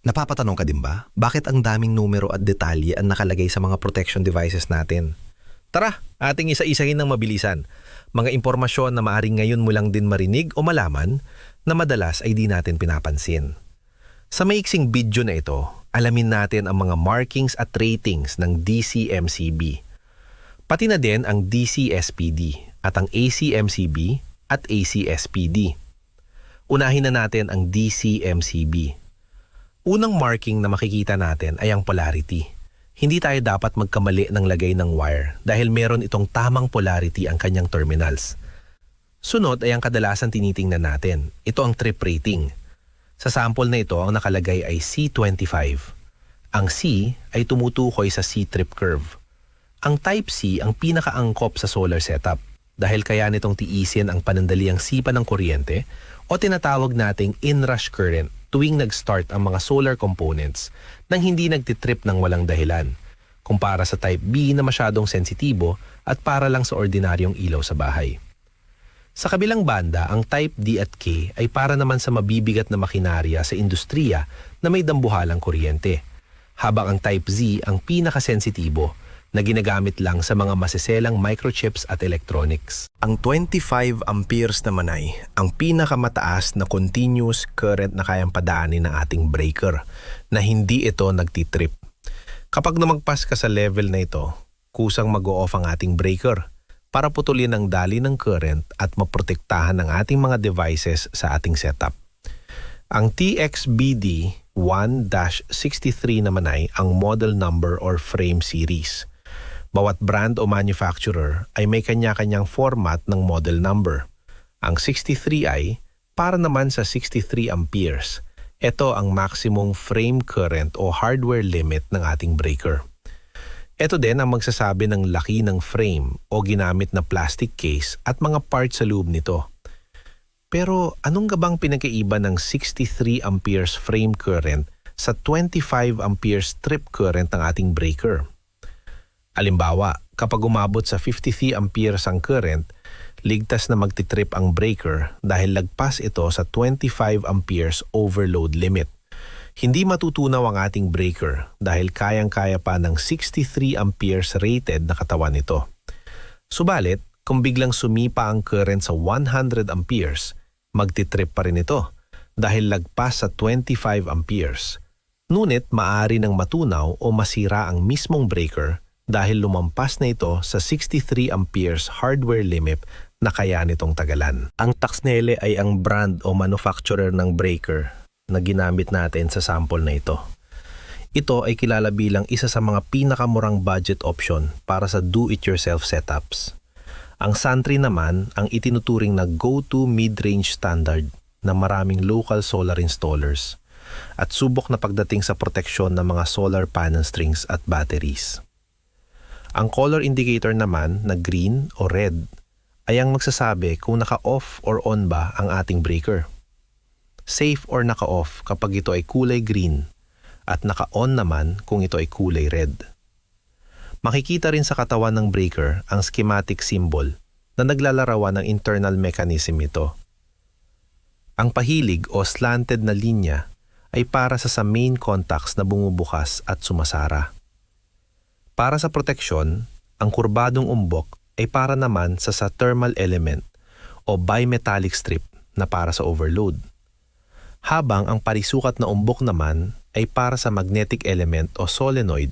Napapatanong ka din ba? Bakit ang daming numero at detalye ang nakalagay sa mga protection devices natin? Tara, ating isa-isahin ng mabilisan. Mga impormasyon na maaring ngayon mo lang din marinig o malaman na madalas ay di natin pinapansin. Sa maiksing video na ito, alamin natin ang mga markings at ratings ng DCMCB. Pati na din ang DCSPD at ang ACMCB at ACSPD. Unahin na natin ang DCMCB. Unang marking na makikita natin ay ang polarity. Hindi tayo dapat magkamali ng lagay ng wire dahil meron itong tamang polarity ang kanyang terminals. Sunod ay ang kadalasan tinitingnan natin. Ito ang trip rating. Sa sample na ito, ang nakalagay ay C25. Ang C ay tumutukoy sa C-trip curve. Ang type C ang pinakaangkop sa solar setup dahil kaya nitong tiisin ang panandaliang sipa ng kuryente o tinatawag nating inrush current tuwing nag-start ang mga solar components nang hindi nagtitrip ng walang dahilan, kumpara sa type B na masyadong sensitibo at para lang sa ordinaryong ilaw sa bahay. Sa kabilang banda, ang type D at K ay para naman sa mabibigat na makinarya sa industriya na may dambuhalang kuryente, habang ang type Z ang pinakasensitibo na ginagamit lang sa mga masiselang microchips at electronics. Ang 25 amperes naman ay ang pinakamataas na continuous current na kayang padaanin ng ating breaker na hindi ito nagtitrip. Kapag lumagpas ka sa level na ito, kusang mag-o-off ang ating breaker para putulin ang dali ng current at maprotektahan ang ating mga devices sa ating setup. Ang TXBD 1-63 naman ay ang model number or frame series. Bawat brand o manufacturer ay may kanya-kanyang format ng model number. Ang 63 ay para naman sa 63 amperes. Ito ang maximum frame current o hardware limit ng ating breaker. Ito din ang magsasabi ng laki ng frame o ginamit na plastic case at mga parts sa loob nito. Pero anong gabang pinagkaiba ng 63 amperes frame current sa 25 amperes trip current ng ating breaker? Halimbawa, kapag umabot sa 53 amperes ang current, ligtas na magtitrip ang breaker dahil lagpas ito sa 25 amperes overload limit. Hindi matutunaw ang ating breaker dahil kayang-kaya pa ng 63 amperes rated na katawan nito. Subalit, kung biglang sumipa ang current sa 100 amperes, magtitrip pa rin ito dahil lagpas sa 25 amperes. Ngunit maaari nang matunaw o masira ang mismong breaker dahil lumampas na ito sa 63 amperes hardware limit na kaya nitong tagalan. Ang Taxnele ay ang brand o manufacturer ng breaker na ginamit natin sa sample na ito. Ito ay kilala bilang isa sa mga pinakamurang budget option para sa do-it-yourself setups. Ang Santry naman ang itinuturing na go-to mid-range standard na maraming local solar installers at subok na pagdating sa proteksyon ng mga solar panel strings at batteries. Ang color indicator naman na green o red ay ang magsasabi kung naka-off or on ba ang ating breaker. Safe or naka-off kapag ito ay kulay green at naka-on naman kung ito ay kulay red. Makikita rin sa katawan ng breaker ang schematic symbol na naglalarawan ng internal mechanism ito. Ang pahilig o slanted na linya ay para sa main contacts na bumubukas at sumasara. Para sa proteksyon, ang kurbadong umbok ay para naman sa thermal element o bimetallic strip na para sa overload. Habang ang parisukat na umbok naman ay para sa magnetic element o solenoid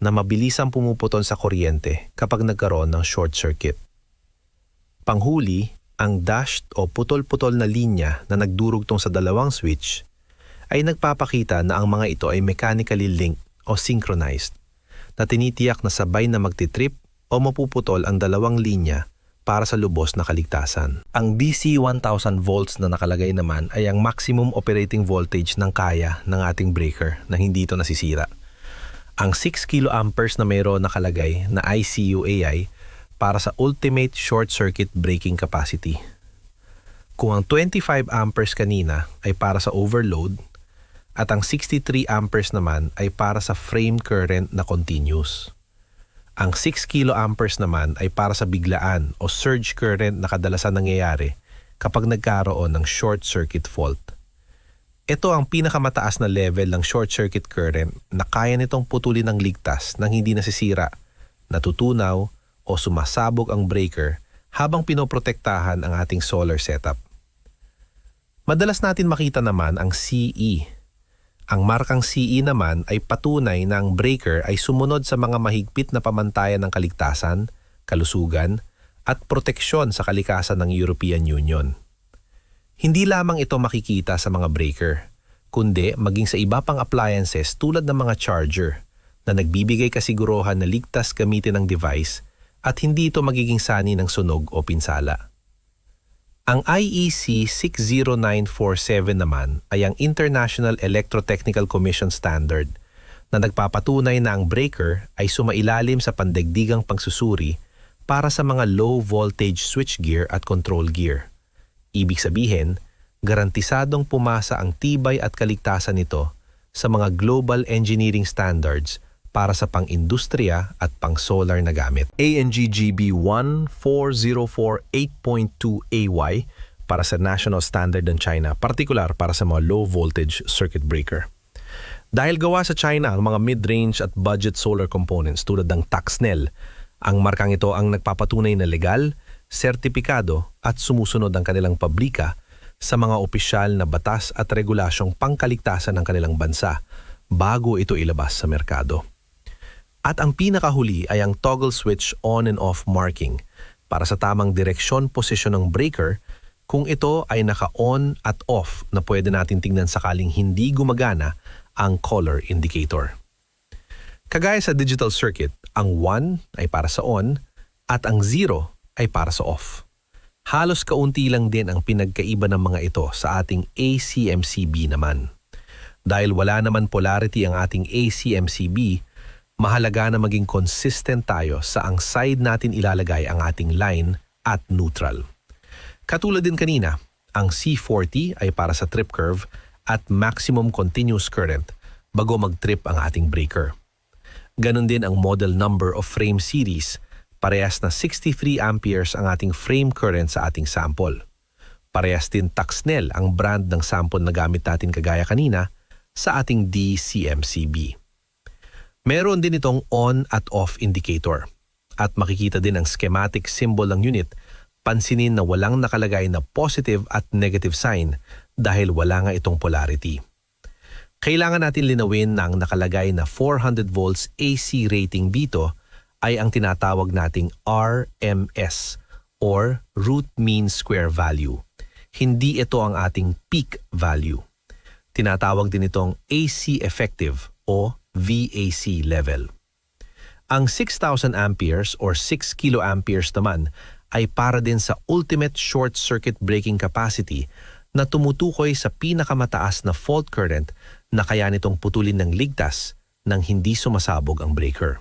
na mabilisang pumuputol sa kuryente kapag nagkaroon ng short circuit. Panghuli, ang dashed o putol-putol na linya na nagdurugtong sa dalawang switch ay nagpapakita na ang mga ito ay mechanically linked o synchronized na tinitiyak na sabay na magtitrip o mapuputol ang dalawang linya para sa lubos na kaligtasan. Ang DC 1000 volts na nakalagay naman ay ang maximum operating voltage ng kaya ng ating breaker na hindi ito nasisira. Ang 6 kiloamperes na mayroon nakalagay na ICU-AI para sa ultimate short circuit breaking capacity. Kung ang 25 amperes kanina ay para sa overload, at ang 63 amperes naman ay para sa frame current na continuous. Ang 6 kiloamperes naman ay para sa biglaan o surge current na kadalasan nangyayari kapag nagkaroon ng short circuit fault. Ito ang pinakamataas na level ng short circuit current na kaya nitong putulin ng ligtas nang hindi nasisira, natutunaw o sumasabog ang breaker habang pinoprotektahan ang ating solar setup. Madalas natin makita naman ang CE. Ang markang CE naman ay patunay na ang breaker ay sumunod sa mga mahigpit na pamantayan ng kaligtasan, kalusugan at proteksyon sa kalikasan ng European Union. Hindi lamang ito makikita sa mga breaker, kundi maging sa iba pang appliances tulad ng mga charger na nagbibigay kasiguruhan na ligtas gamitin ang device at hindi ito magiging sani ng sunog o pinsala. Ang IEC 60947 naman ay ang International Electrotechnical Commission Standard na nagpapatunay na ang breaker ay sumailalim sa pandaigdigang pagsusuri para sa mga low voltage switchgear at control gear. Ibig sabihin, garantisadong pumasa ang tibay at kaligtasan nito sa mga global engineering standards para sa pang-industriya at pang-solar na gamit. ANGGB 14048.2AY para sa national standard ng China, partikular para sa mga low voltage circuit breaker. Dahil gawa sa China ang mga mid-range at budget solar components tulad ng Taxnel, ang markang ito ang nagpapatunay na legal, sertipikado at sumusunod ang kanilang pabrika sa mga opisyal na batas at regulasyong pangkaligtasan ng kanilang bansa bago ito ilabas sa merkado. At ang pinakahuli ay ang toggle switch on and off marking para sa tamang direksyon posisyon ng breaker kung ito ay naka-on at off na pwede natin tingnan sakaling hindi gumagana ang color indicator. Kagaya sa digital circuit, ang 1 ay para sa on at ang 0 ay para sa off. Halos kaunti lang din ang pinagkaiba ng mga ito sa ating ACMCB naman. Dahil wala naman polarity ang ating ACMCB, mahalaga na maging consistent tayo sa ang side natin ilalagay ang ating line at neutral. Katulad din kanina, ang C40 ay para sa trip curve at maximum continuous current bago mag-trip ang ating breaker. Ganon din ang model number of frame series. Parehas na 63 amperes ang ating frame current sa ating sample. Parehas din Taxnel ang brand ng sample na gamit natin kagaya kanina sa ating DCMCB. Meron din itong on at off indicator at makikita din ang schematic symbol ng unit. Pansinin na walang nakalagay na positive at negative sign dahil wala nga itong polarity. Kailangan natin linawin na ang nakalagay na 400 volts AC rating dito ay ang tinatawag nating RMS or root mean square value. Hindi ito ang ating peak value. Tinatawag din itong AC effective o VAC level. Ang 6,000 amperes or 6 kiloamperes naman ay para din sa ultimate short circuit breaking capacity na tumutukoy sa pinakamataas na fault current na kaya nitong putulin ng ligtas nang hindi sumasabog ang breaker.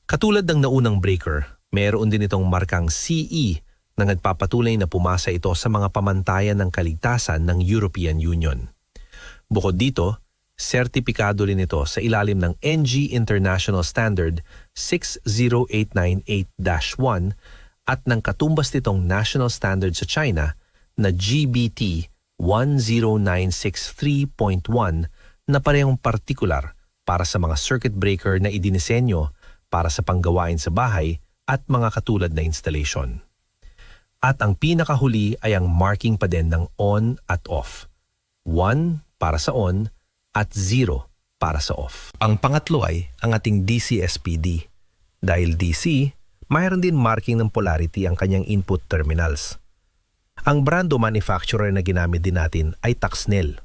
Katulad ng naunang breaker, mayroon din itong markang CE na nagpapatunay na pumasa ito sa mga pamantayan ng kaligtasan ng European Union. Bukod dito, sertipikado rin ito sa ilalim ng NG International Standard 60898-1 at ng katumbas nitong national standard sa China na GBT 10963.1 na parehong partikular para sa mga circuit breaker na idinisenyo para sa panggawain sa bahay at mga katulad na installation. At ang pinakahuli ay ang marking pa din ng on at off. 1 para sa on at 0 para sa off. Ang pangatlo ay ang ating DC-SPD. Dahil DC, mayroon din marking ng polarity ang kanyang input terminals. Ang brand o manufacturer na ginamit din natin ay Taxnel.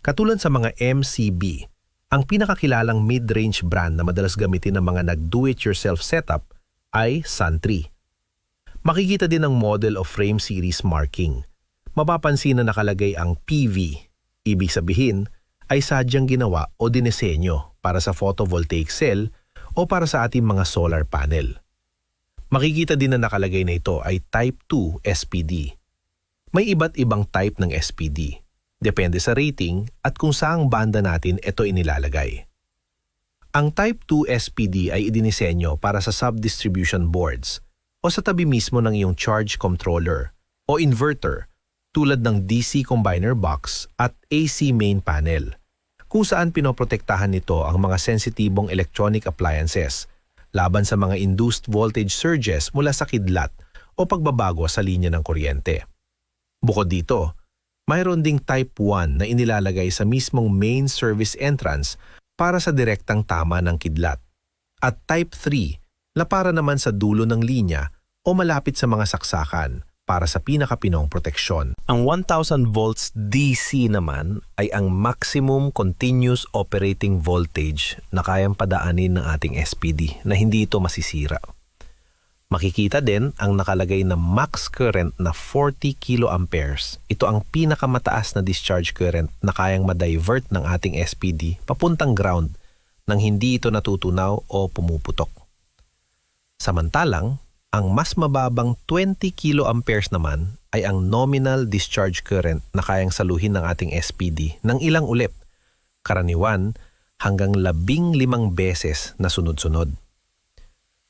Katulad sa mga MCB, ang pinakakilalang mid-range brand na madalas gamitin ng mga nag-do-it-yourself setup ay Sun3. Makikita din ang model of frame series marking. Mapapansin na nakalagay ang PV. Ibig sabihin ay sadyang ginawa o dinesenyo para sa photovoltaic cell o para sa ating mga solar panel. Makikita din na nakalagay na ito ay Type 2 SPD. May iba't ibang type ng SPD. Depende sa rating at kung saang banda natin ito inilalagay. Ang Type 2 SPD ay idinisenyo para sa sub-distribution boards o sa tabi mismo ng iyong charge controller o inverter tulad ng DC combiner box at AC main panel, kung saan pinoprotektahan nito ang mga sensitibong electronic appliances laban sa mga induced voltage surges mula sa kidlat o pagbabago sa linya ng kuryente. Bukod dito, mayroon ding Type 1 na inilalagay sa mismong main service entrance para sa direktang tama ng kidlat, at Type 3 na para naman sa dulo ng linya o malapit sa mga saksakan para sa pinakapinong proteksyon. Ang 1000 volts DC naman ay ang maximum continuous operating voltage na kayang padaanin ng ating SPD na hindi ito masisira. Makikita din ang nakalagay na max current na 40 kiloamperes. Ito ang pinakamataas na discharge current na kayang ma-divert ng ating SPD papuntang ground nang hindi ito natutunaw o pumuputok. Samantalang, ang mas mababang 20 kiloamperes naman ay ang nominal discharge current na kayang saluhin ng ating SPD ng ilang ulit, karaniwan hanggang 15 beses na sunod-sunod.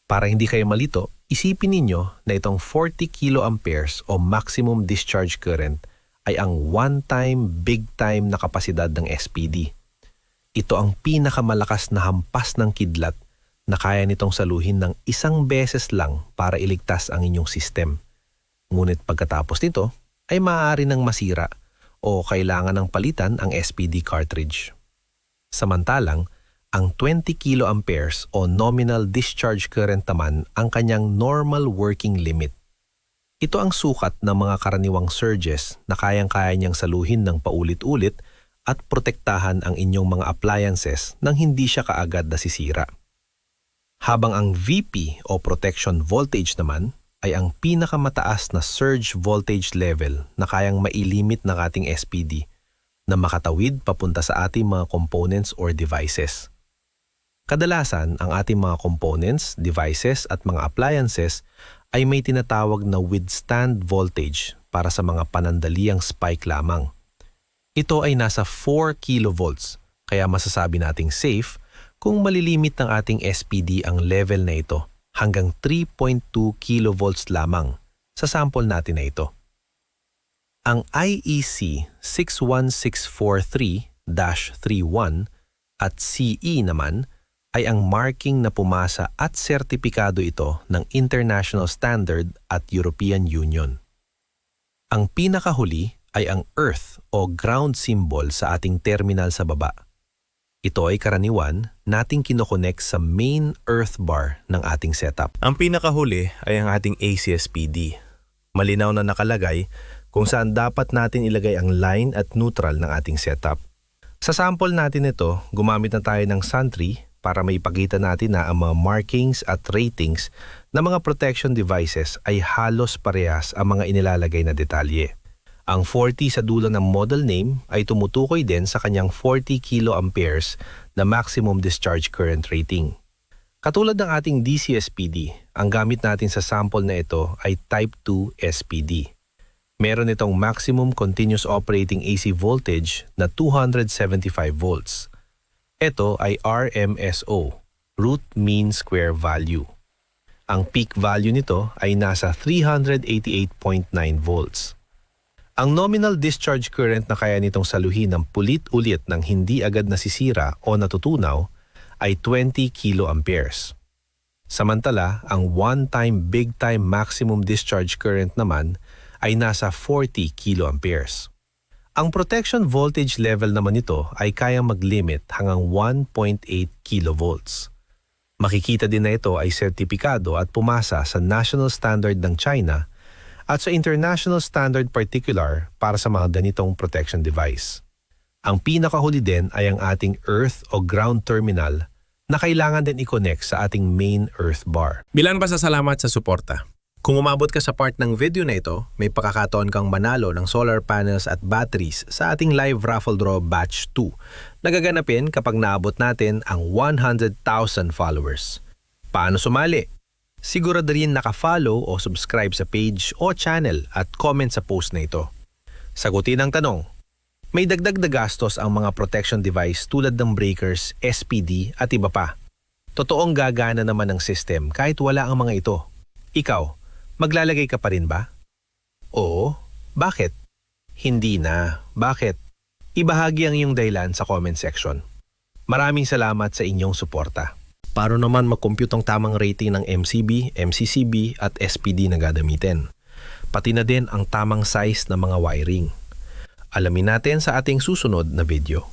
Para hindi kayo malito, isipin ninyo na itong 40 kiloamperes o maximum discharge current ay ang one-time, big-time na kapasidad ng SPD. Ito ang pinakamalakas na hampas ng kidlat na kaya nitong saluhin ng isang beses lang para iligtas ang inyong system. Ngunit pagkatapos nito ay maaari nang masira o kailangan ng palitan ang SPD cartridge. Samantalang, ang 20 kiloamperes o nominal discharge current naman ang kanyang normal working limit. Ito ang sukat ng mga karaniwang surges na kayang-kaya niyang saluhin ng paulit-ulit at protektahan ang inyong mga appliances nang hindi siya kaagad nasisira. Habang ang VP o protection voltage naman ay ang pinakamataas na surge voltage level na kayang mailimit ng ating SPD na makatawid papunta sa ating mga components or devices. Kadalasan, ang ating mga components, devices at mga appliances ay may tinatawag na withstand voltage para sa mga panandaliang spike lamang. Ito ay nasa 4 kilovolts, kaya masasabi nating safe kung malilimit ng ating SPD ang level na ito hanggang 3.2 kilovolts lamang sa sample natin na ito. Ang IEC 61643-31 at CE naman ay ang marking na pumasa at sertipikado ito ng International Standard at European Union. Ang pinakahuli ay ang earth o ground symbol sa ating terminal sa baba. Ito ay karaniwan nating kinokonek sa main earth bar ng ating setup. Ang pinakahuli ay ang ating ACSPD. Malinaw na nakalagay kung saan dapat natin ilagay ang line at neutral ng ating setup. Sa sample natin ito, gumamit na tayo ng Santry para maipakita natin na ang mga markings at ratings ng mga protection devices ay halos parehas ang mga inilalagay na detalye. Ang 40 sa dulo ng model name ay tumutukoy din sa kanyang 40 kiloamperes na maximum discharge current rating. Katulad ng ating DC-SPD, ang gamit natin sa sample na ito ay Type 2 SPD. Meron itong maximum continuous operating AC voltage na 275 volts. Ito ay RMSO, root mean square value. Ang peak value nito ay nasa 388.9 volts. Ang nominal discharge current na kaya nitong saluhin ng pulit-ulit ng hindi agad nasisira o natutunaw ay 20 kiloamperes. Samantala, ang one-time big-time maximum discharge current naman ay nasa 40 kiloamperes. Ang protection voltage level naman nito ay kayang mag-limit hanggang 1.8 kilovolts. Makikita din na ito ay sertipikado at pumasa sa national standard ng China at sa international standard particular para sa mga ganitong protection device. Ang pinakahuli din ay ang ating earth o ground terminal na kailangan din i-connect sa ating main earth bar. Bilang pasasalamat sa suporta. Kung umabot ka sa part ng video na ito, may pakakataon kang manalo ng solar panels at batteries sa ating live raffle draw batch 2 na gaganapin kapag naabot natin ang 100,000 followers. Paano sumali? Sigurado rin naka-follow o subscribe sa page o channel at comment sa post na ito. Sagutin ang tanong, may dagdag na gastos ang mga protection device tulad ng breakers, SPD at iba pa. Totoong gagana naman ang system kahit wala ang mga ito. Ikaw, maglalagay ka pa rin ba? Oo, bakit? Hindi na. Bakit? Ibahagi ang iyong dahilan sa comment section. Maraming salamat sa inyong suporta. Para naman mag-compute ang tamang rating ng MCB, MCCB at SPD na gagamitin. Pati na din ang tamang size ng mga wiring. Alamin natin sa ating susunod na video.